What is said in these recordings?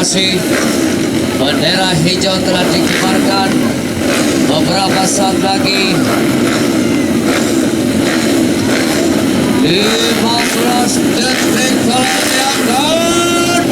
kasih. Bendera hijau telah dikibarkan. Beberapa saat lagi 15 detik telah diangkat.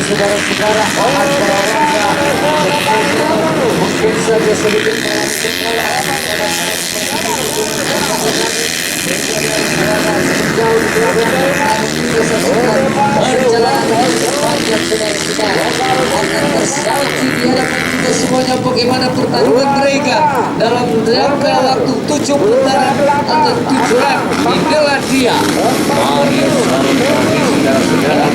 Saudara-saudara, mungkin saja sedikit semuanya bagaimana pertarungan mereka dalam jangka waktu 7 putaran atau 7 lap. Inilah dia Mario saudara-saudara.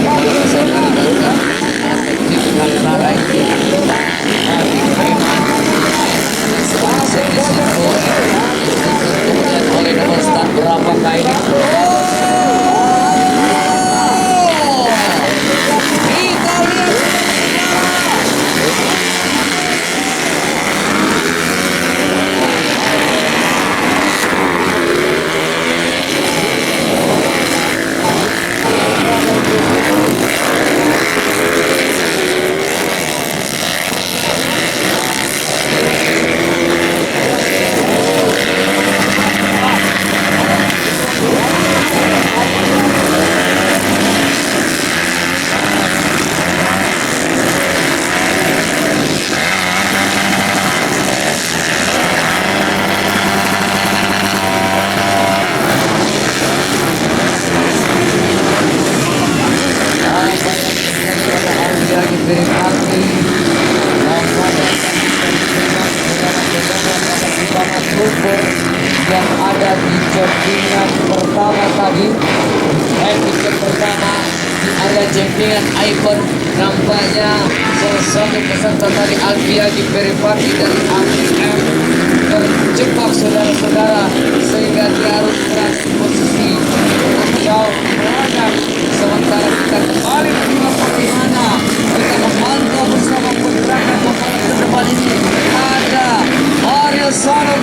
Oleh nomor start berapakah ini? Kita lihat. Yang ada di jempingan pertama tadi, episode pertama di area jempingan Icon, nampaknya salah satu peserta tadi Alvia di Peripati dari AMM terjebak saudara-saudara, sehingga dia harus berada di posisi jauh belakang. Sementara kita kembali melihat bagaimana kita memantau bersama pergerakan pembalap ke depan ini. Ada Mario Saudara.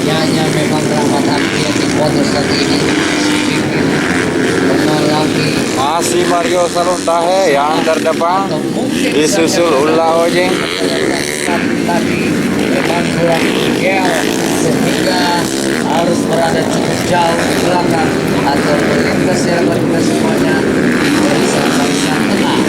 Kayaknya memang ramatan dia di foto saat ini. Masih Mario Saluntahe yang terdepan, disusul Ulla Ojeng. Tadi memang kurang ideal sehingga harus berada cukup jauh di belakang atau melintas dapat kita semuanya dari barisan tengah.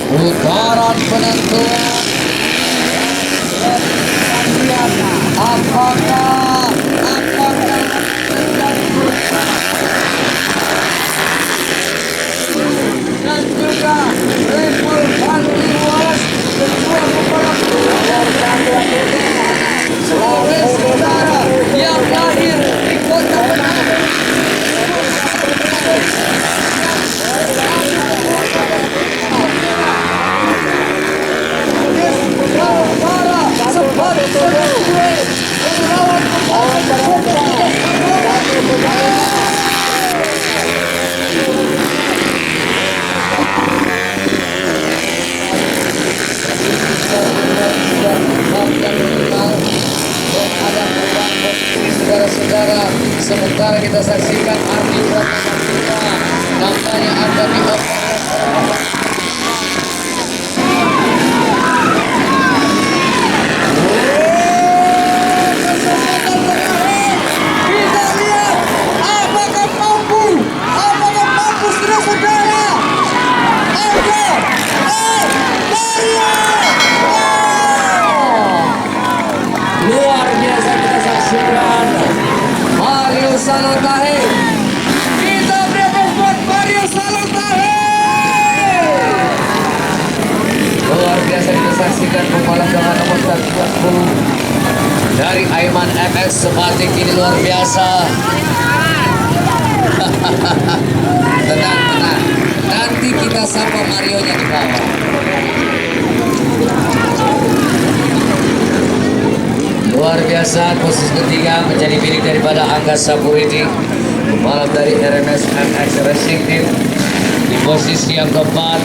Putaran penentuan. Apakah dan juga level paling luas kedua pembalap Sulawesi Utara yang lahir di kota Manado. Sempat melawan saudara-saudara, sementara kita saksikan Ardi Pratama nampaknya akan dioperasi. Kita lihat apakah mampu saudara-saudara. Luar biasa kita saksikan Mario Salotahe. Kita beri buat Mario Salotahe. Luar biasa kita saksikan pembalap dengan nomor 140 dari Aiman FX Sebatik ini luar biasa. Tenang. Nanti kita sapa Mario-nya di bawah. Luar biasa, posisi ketiga menjadi milik daripada Angga Sapuridi, pembalap dari RMS MX Racing Team. Di posisi yang keempat